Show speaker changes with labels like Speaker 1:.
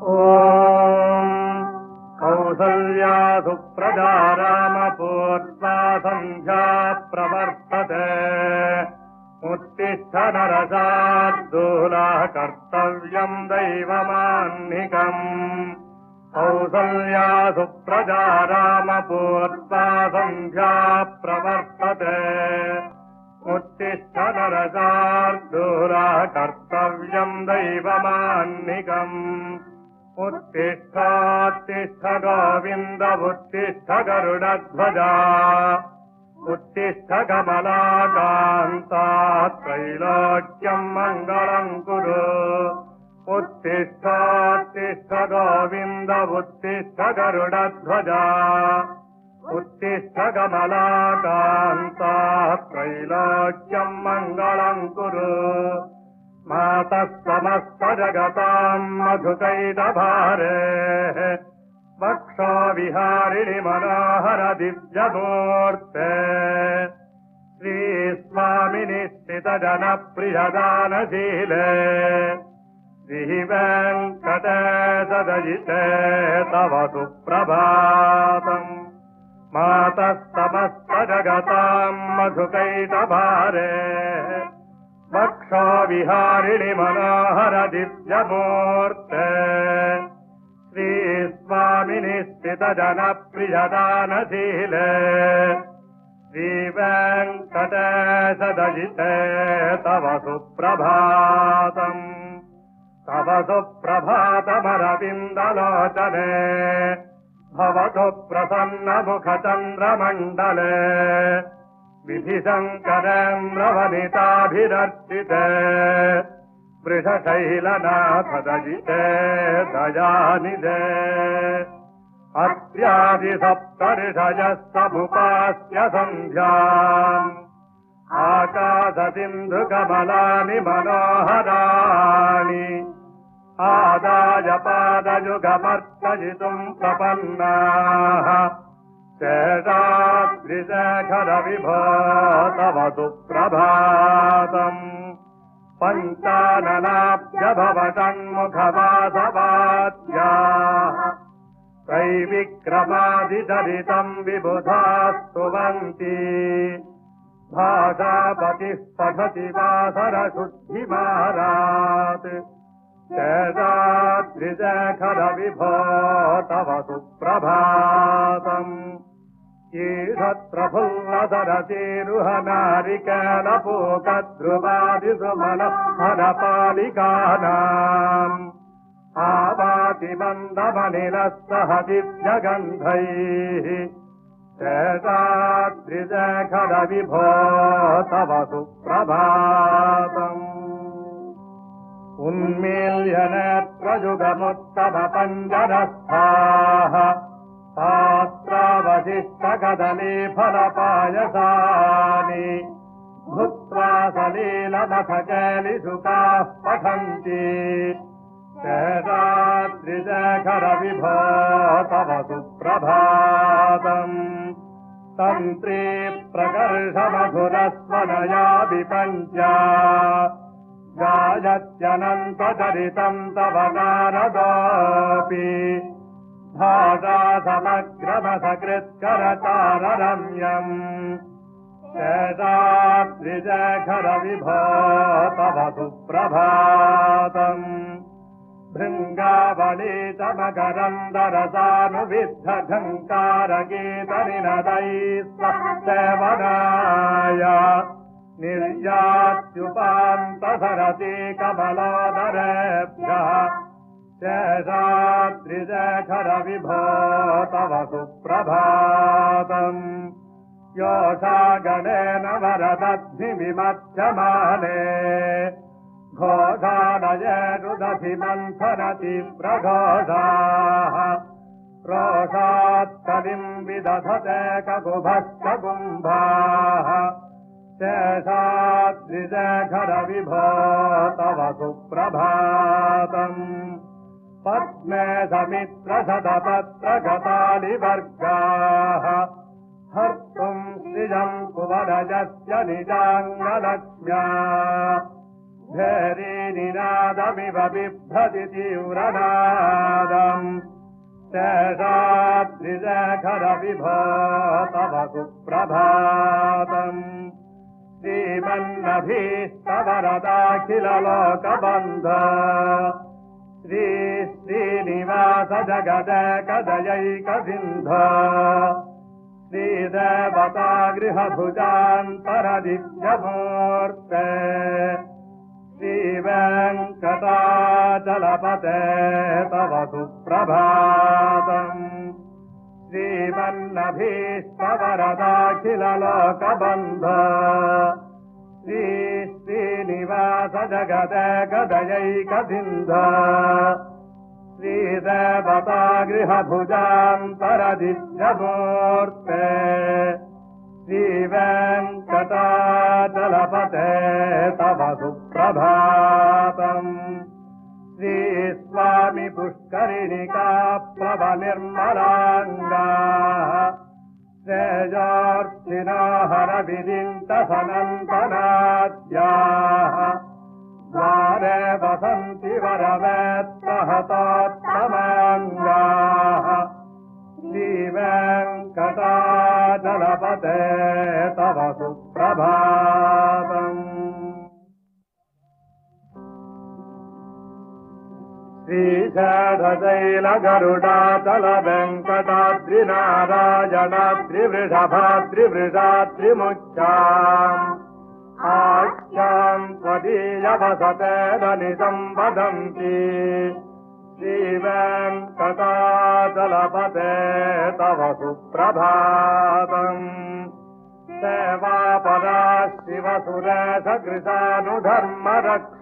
Speaker 1: ఓం కౌసల్యా సుప్రజా రామపూర్వా సంధ్యా ప్రవర్తతే ఉత్తిష్ఠ నరశార్దూలా కర్తవ్యం దైవమాన్నికం కౌసల్యా సుప్రజా రామపూర్వా సంధ్యా ప్రవర్తతే ఉత్తిష్ఠ నరశార్దూలా కర్తవ్యం దైవమాన్నికం उत्तिष्ठोत्तिष्ठ गोविन्द उत्तिष्ठ गरुडध्वजा उत्तिष्ठ कमलाकान्ता त्रैलोक्यम् मङ्गलम् कुरु उत्तिष्ठोत्तिष्ठ गोविन्द उत्तिष्ठ गरुडध्वजा उत्तिष्ठ कमलाकान्ता त्रैलोक्यम् मङ्गलम् कुरु मातः समस्त जगताम् मधुकैटभारे वक्षो विहारिणि मनोहर दिव्यमूर्ते श्रीस्वामिनि स्थितजनप्रियदानशीले श्रीवेङ्कटेशदयिते तव सुप्रभातम् मातः समस्त जगताम् मधुकैटभारे वक्षो विहारिणि मनोहर दिव्यमूर्ते श्रीस्वामिनि स्थितजनप्रियदानशीले श्रीवेङ्कटेशदयिते तव सुप्रभातम् तव सुप्रभातमरविन्दलोचने भवतु प्रसन्नमुखचन्द्रमण्डले विधिशङ्करेन्द्रवनिताभिरर्चिते वृषशैलनाथदयिते दयानिधे अत्र्यादिसप्तऋषयः समुपास्य सन्ध्याम् आकाशसिन्धुकमलानि मनोहराणि आदाय पादयुगमर्चयितुम् प्रपन्नाः शेषाद्रिशेखर विभो तव सुप्रभातम् पञ्चाननाभ्यभवषण्मुखवासवाद्याः त्रैविक्रमादिचरितम् विबुधाः स्तुवन्ति भाषापतिः पठति वासरशुद्धिमारात् शेषाद्रिशेखर विभो तव सुप्रभातम् ईषत्रफुल्लसरतीरुहनारिकेलपूकध्रुवादिसुमनःहरपालिकानाम् आवाति मन्दमनिलः सह दिव्यगन्धैः शेषाद्रिशेखर विभो तव सुप्रभातम् उन्मील्यनेत्रयुगमुत्तमपञ्जनस्थाः पात्रावशिष्टकदलीफलपायसानि भूत्वा सलीलमखकेलिषुकाः पठन्ति शेषाद्रिशेखर विभो तव सुप्रभातम् तन्त्री प्रकर्षमधुरस्वनया विपञ्चा गायत्यनन्तचरितम् तव नारदोऽपि भाषा समग्रमसकृत्करताररम्यम् शेषाद्रिशेखर विभो तव सुप्रभातम् भृङ्गावली चमकरन्दरसानुविद्धझङ्कारगीतनिनदैः सेवनाय निर्यात्युपान्तसरति कमलोदरेभ्यः शेषाद्रिशेखर विभो तव सुप्रभातम् योषा गणेन वरदद्भिविमध्यमाने घोषादयेरुदधिमन्थनति प्रघोषाः रोषात्कलिम् विदधते ककुभश्च कुम्भाः शेषाद्रिशेखर विभो तव सुप्रभातम् पद्मे समित्रशतपत्रगतालिवर्गाः हर्तुम् श्रियम् कुवरजस्य निजाङ्गलक्ष्म्या भेरीनिनादमिव बिभ्रति तीव्रनादम् शेषाद्रिशेखर विभो तव सुप्रभातम् श्रीमन्नभीष्टवरदाखिललोकबन्ध श्रीनिवास जगदेकदयैकसिन्धो श्रीदेवता गृहभुजान्तरदिव्यमूर्ते श्रीवेङ्कटाचलपते तव सुप्रभातम् श्रीमन्नभीष्टवरदाखिललोकबन्ध श्रीनिवास जगदेकदयैकसिन्धो श्रीदेवता गृहभुजान्तरदिव्यमूर्ते श्रीवेङ्कटाचलपते तव सुप्रभातम् श्रीस्वामी पुष्करिणिका प्लवनिर्मलाङ्गाः श्रेयोर्थिनो हरविरिन्तसनन्तनाद्याः द्वारे वसन्ति वरवेत्तहतोत्तमाङ्गाः श्रीवेङ्कटाचलपते तव सुप्रभातम् श्रीशेषशैलगरुडाचलवेङ्कटाद्रिनारायणाद्रिवृषभाद्रिवृषाद्रिमुख्याम् आख्याम् त्वदीयवसतेन निसम्वदन्ति श्रीवेङ्कटाचलपते तव सुप्रभातम् सेवापरा शिवसुरेशकृशानुधर्मरक्ष